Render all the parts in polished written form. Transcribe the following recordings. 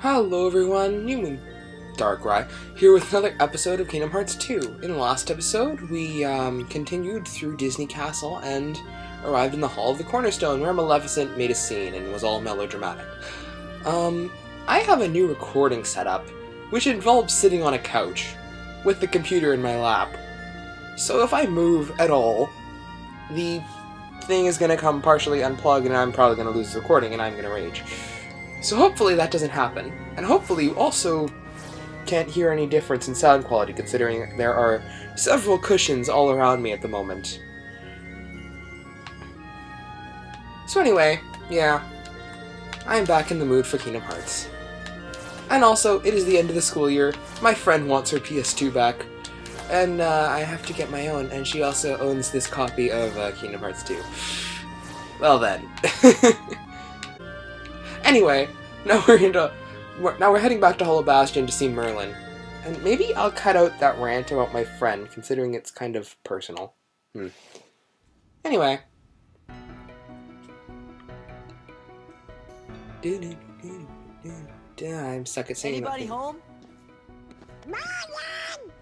Hello everyone, NewMoonStarlight here with another episode of Kingdom Hearts 2. In the last episode, we continued through Disney Castle and arrived in the Hall of the Cornerstone, where Maleficent made a scene and was all melodramatic. I have a new recording setup, which involves sitting on a couch, with the computer in my lap. So if I move at all, the thing is going to come partially unplugged and I'm probably going to lose the recording and I'm going to rage. So hopefully that doesn't happen, and hopefully you also can't hear any difference in sound quality considering there are several cushions all around me at the moment. So anyway, yeah, I'm back in the mood for Kingdom Hearts. And also, it is the end of the school year, my friend wants her PS2 back, and I have to get my own, and she also owns this copy of Kingdom Hearts 2. Well then. Anyway, now we're heading back to Hollow Bastion to see Merlin. And maybe I'll cut out that rant about my friend, considering it's kind of personal. Anyway. I'm stuck at saying Anybody home? Merlin!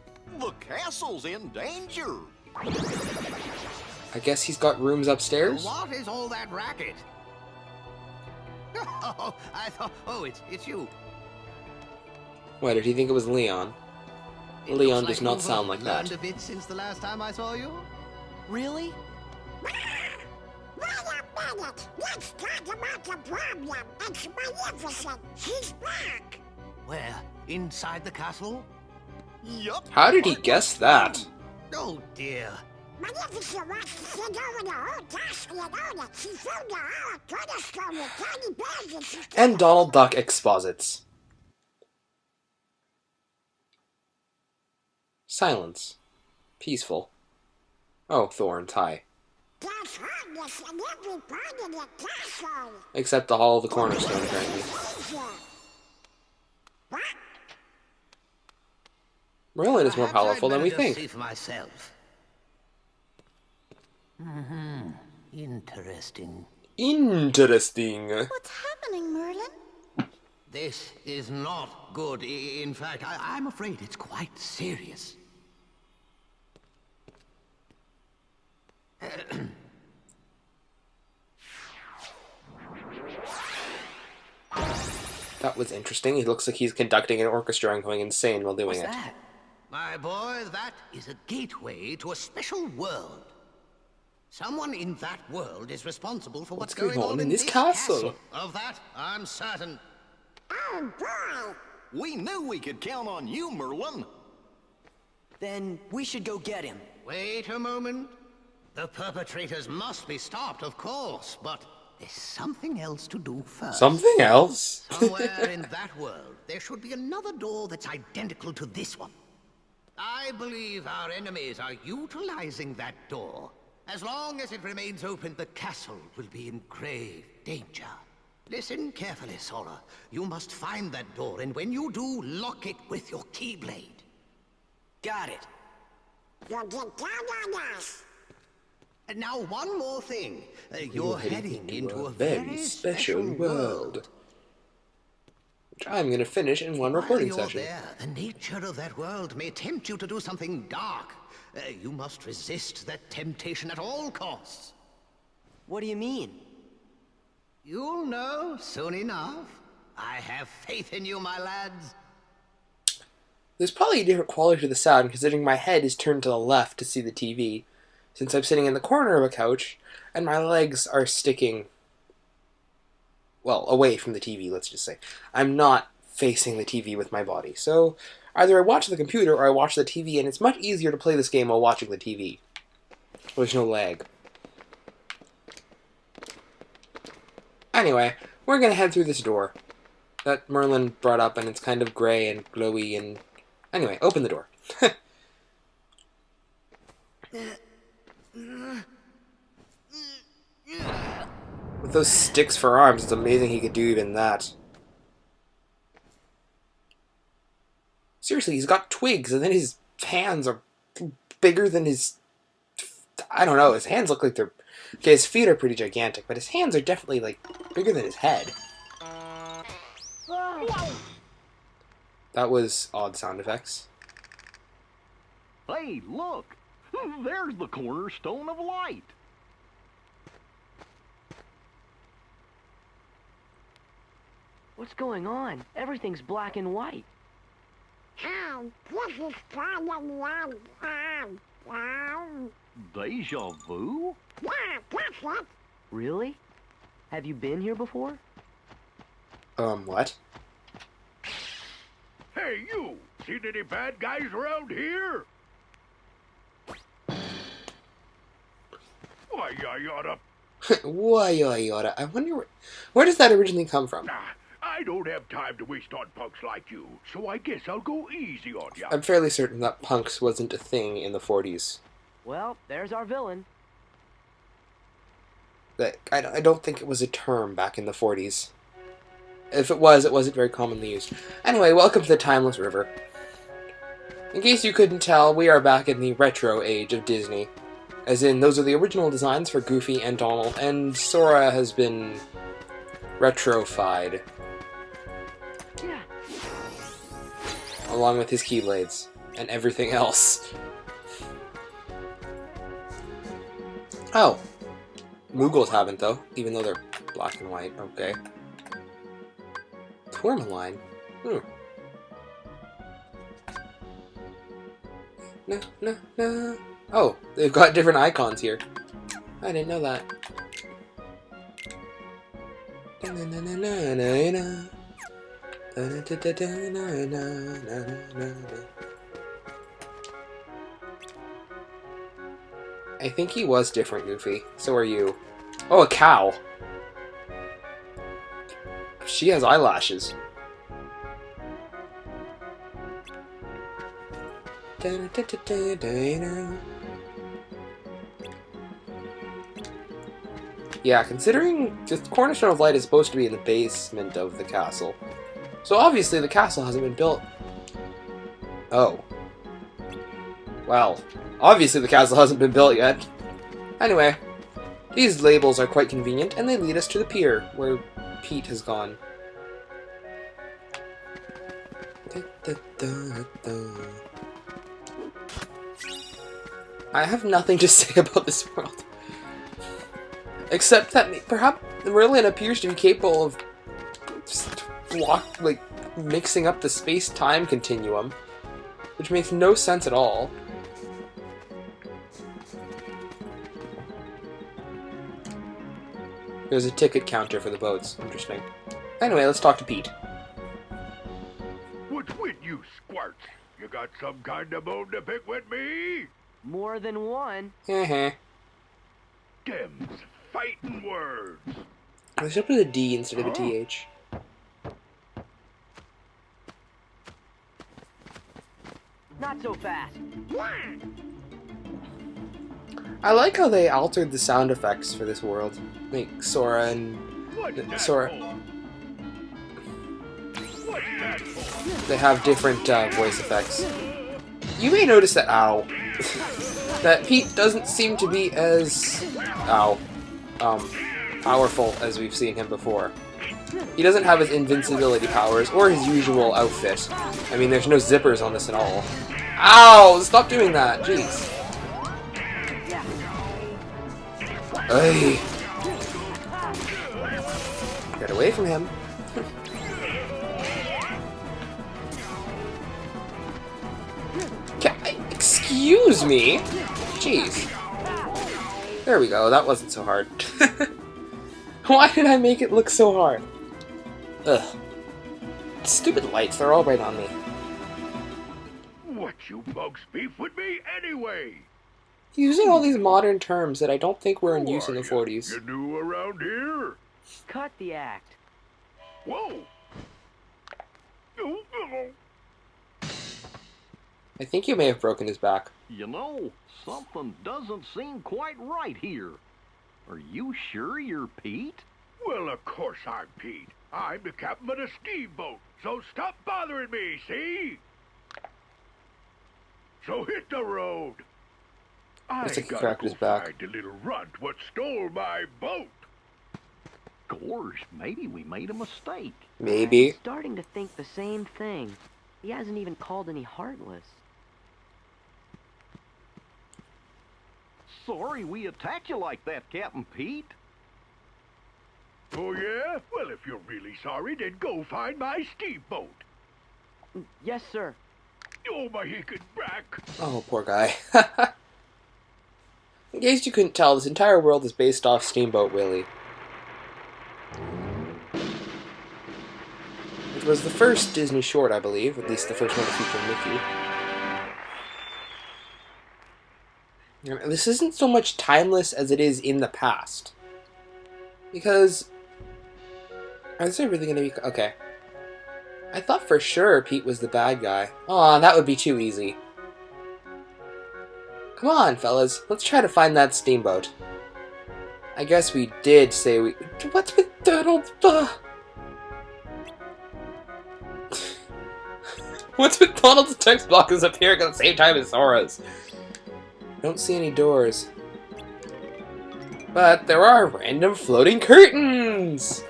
The castle's in danger. I guess he's got rooms upstairs? What is all that racket? Oh, I thought. Oh, it's you. Why, did he think it was Leon? It Leon looks does not you've sound like that. learned a bit since the last time I saw you. Really? Wait a minute. Let's talk about the problem. It's Maleficent. She's back. Where? Inside the castle? Yup. How did he guess that? Oh dear. Maleficent wants to send over the whole castle and own it. She filled the whole cornerstone with tiny bags and she... And Donald Duck exposits. Silence. Peaceful. Oh, thorns, hi. There's hardness in every part of the castle. Except the Hall of the Cornerstone, apparently. What? Merlin is more Perhaps I'd powerful than better we just think. see for myself. Interesting. Interesting. What's happening, Merlin? This is not good. In fact, I'm afraid it's quite serious. That was interesting. He looks like he's conducting an orchestra and going insane while doing What's it. that? My boy, that is a gateway to a special world. Someone in that world is responsible for what's going on in this castle. Of that, I'm certain. Oh boy. We knew we could count on you, Merlin. Then we should go get him. Wait a moment. The perpetrators must be stopped, of course, but there's something else to do first. Something else? Somewhere in that world, there should be another door that's identical to this one. I believe our enemies are utilizing that door. As long as it remains open, the castle will be in grave danger. Listen carefully, Sora. You must find that door, and when you do, lock it with your Keyblade. Got it. You'll get down on us. And now one more thing. You're heading into a very special world. Which I'm going to finish in one recording While you're session. there, the nature of that world may tempt you to do something dark. You must resist that temptation at all costs. What do you mean? You'll know soon enough. I have faith in you, my lads. There's probably a different quality to the sound considering my head is turned to the left to see the TV, since I'm sitting in the corner of a couch and my legs are sticking, well, away from the TV, let's just say. I'm not facing the TV with my body. So either I watch the computer or I watch the TV, and it's much easier to play this game while watching the TV. There's no lag. Anyway, we're going to head through this door that Merlin brought up, and it's kind of gray and glowy and... Anyway, open the door. With those sticks for arms, it's amazing he could do even that. Seriously, he's got twigs, and then his hands are bigger than his... I don't know, his hands look like they're... Okay, his feet are pretty gigantic, but his hands are definitely, like, bigger than his head. That was odd sound effects. Hey, look! There's the cornerstone of light. What's going on? Everything's black and white. Oh, this is kind of long. Deja vu? Yeah, that's it. Really? Have you been here before? What? Hey, you! Seen any bad guys around here? Why, I oughta... Why, yada. I wonder where does that originally come from? Nah, I don't have time to waste on punks like you, so I guess I'll go easy on ya. I'm fairly certain that punks wasn't a thing in the 40s. Well, there's our villain. That I don't think it was a term back in the 40s. If it was, it wasn't very commonly used. Anyway, welcome to the Timeless River. In case you couldn't tell, we are back in the retro age of Disney. As in, those are the original designs for Goofy and Donald, and Sora has been retrofied. Yeah. Along with his Keyblades and everything else. Oh. Moogles haven't, though, even though they're black and white. Okay. Tourmaline? No. Oh, they've got different icons here. I didn't know that. I think he was different, Goofy. So are you. Oh, a cow. She has eyelashes. Yeah, considering the Cornerstone of Light is supposed to be in the basement of the castle. So obviously the castle hasn't been built. Oh. Well, obviously the castle hasn't been built yet. Anyway, these labels are quite convenient, and they lead us to the pier, where Pete has gone. I have nothing to say about this world. Except that perhaps Merlin appears to be capable of mixing up the space-time continuum, which makes no sense at all. There's a ticket counter for the boats. Interesting. Anyway, let's talk to Pete. What's with you, squirts? You got some kind of bone to pick with me? More than one. Heh. Them's fighting words. I should put a D instead of a TH. Not so fast. I like how they altered the sound effects for this world. Like Sora and What's that Sora. for? What's that for? They have different voice effects. You may notice that that Pete doesn't seem to be as powerful as we've seen him before. He doesn't have his invincibility powers or his usual outfit. I mean, there's no zippers on this at all. Ow! Stop doing that! Jeez. Hey! Get away from him. Excuse me? Jeez. There we go, that wasn't so hard. Why did I make it look so hard? Ugh. Stupid lights, they're all right on me. What you folks beef with me anyway? Using all these modern terms that I don't think were in use in the Who are 40s. You new around here? Cut the act. Whoa! I think you may have broken his back. You know, something doesn't seem quite right here. Are you sure you're Pete? Well, of course I'm Pete. I'm the captain of the steamboat, so stop bothering me, see? So hit the road. Looks like he gotta cracked go his back. find the little runt what stole my boat. Gosh, maybe we made a mistake. Maybe. I'm starting to think the same thing. He hasn't even called any Heartless. Sorry we attacked you like that, Captain Pete. Oh, yeah? Well, if you're really sorry, then go find my steamboat. Yes, sir. Oh, my hickey back. Oh, poor guy. In case you couldn't tell, this entire world is based off Steamboat Willie. Which was the first Disney short, I believe. At least the first one to feature Mickey. This isn't so much timeless as it is in the past. Because... Is there really gonna be... Okay. I thought for sure Pete was the bad guy. Aw, that would be too easy. Come on, fellas. Let's try to find that steamboat. I guess we did say we... What's with Donald... What's with Donald's text block is appearing at the same time as Sora's? Don't see any doors. But there are random floating curtains!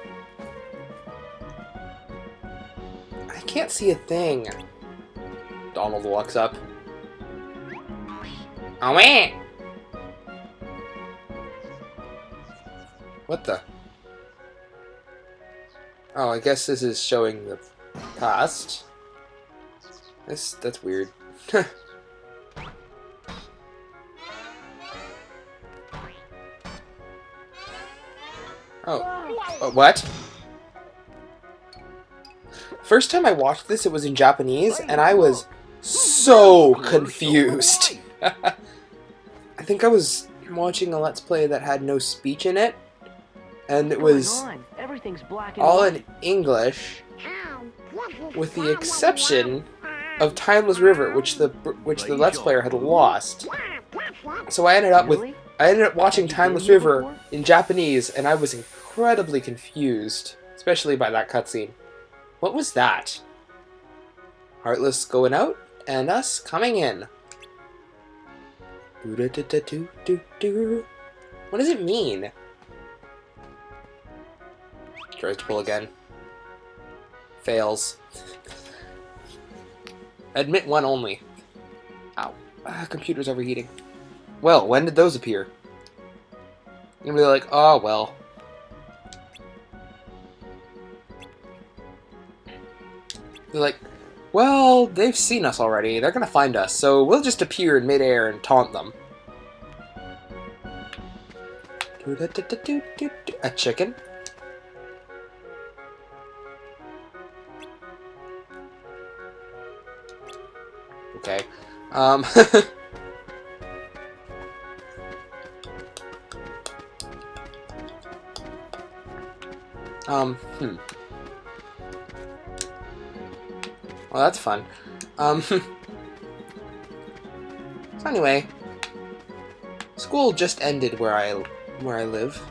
I can't see a thing. Donald walks up. Oh, man! What the? Oh, I guess this is showing the past. That's weird. Oh. What? First time I watched this, it was in Japanese, and I was so confused. I think I was watching a Let's Play that had no speech in it, and it was Everything's black and all white. in English, with the exception of Timeless River, which the Let's Player had lost. So I ended up watching Timeless River in Japanese, and I was incredibly confused, especially by that cutscene. What was that? Heartless going out, and us coming in. What does it mean? Tries to pull again. Fails. Admit one only. Ow. Computer's overheating. Well, when did those appear? You're gonna be like, oh, well. They're like, well, they've seen us already. They're gonna find us, so we'll just appear in midair and taunt them. A chicken? Okay. Well, that's fun. So anyway, school just ended where I live.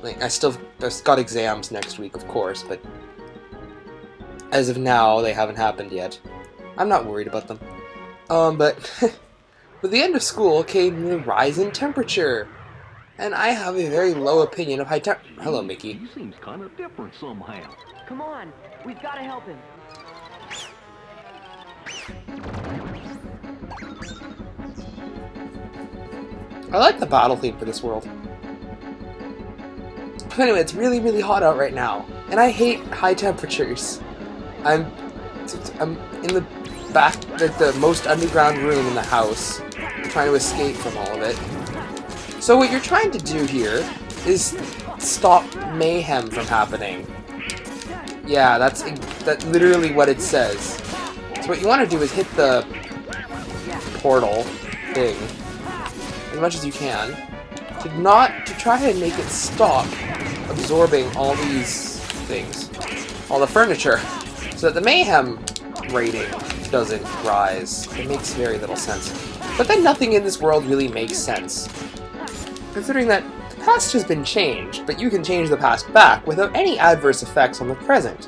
Like I've got exams next week, of course, but as of now, they haven't happened yet. I'm not worried about them. But with the end of school came the rise in temperature, and I have a very low opinion of high temp. Hello, Mickey. He seems kind of different somehow. Come on, we've got to help him. I like the battle theme for this world. But anyway, it's really, really hot out right now, and I hate high temperatures. I'm in the back, like the most underground room in the house, trying to escape from all of it. So what you're trying to do here is stop mayhem from happening. Yeah, that's literally what it says. So what you want to do is hit the portal thing as much as you can to try to make it stop absorbing all these things, all the furniture, so that the mayhem rating doesn't rise. It makes very little sense. But then nothing in this world really makes sense, considering that the past has been changed, but you can change the past back without any adverse effects on the present.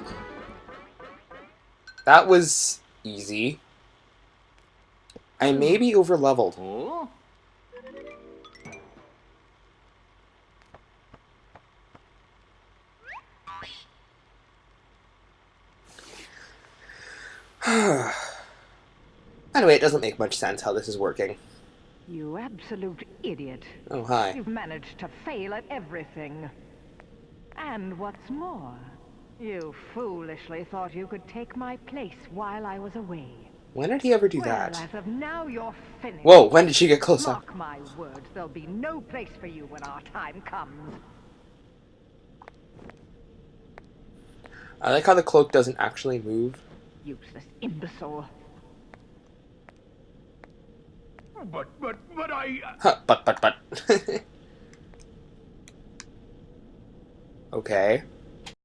That was easy. I may be over-leveled. Oh? Anyway, it doesn't make much sense how this is working. You absolute idiot. Oh, hi. You've managed to fail at everything. And what's more, you foolishly thought you could take my place while I was away. When did he ever do Well, that? as of now, you're finished. Whoa, when did she get close up? Mark my words, there'll be no place for you when our time comes. I like how the cloak doesn't actually move. Useless imbecile. But I... Huh, but. Okay.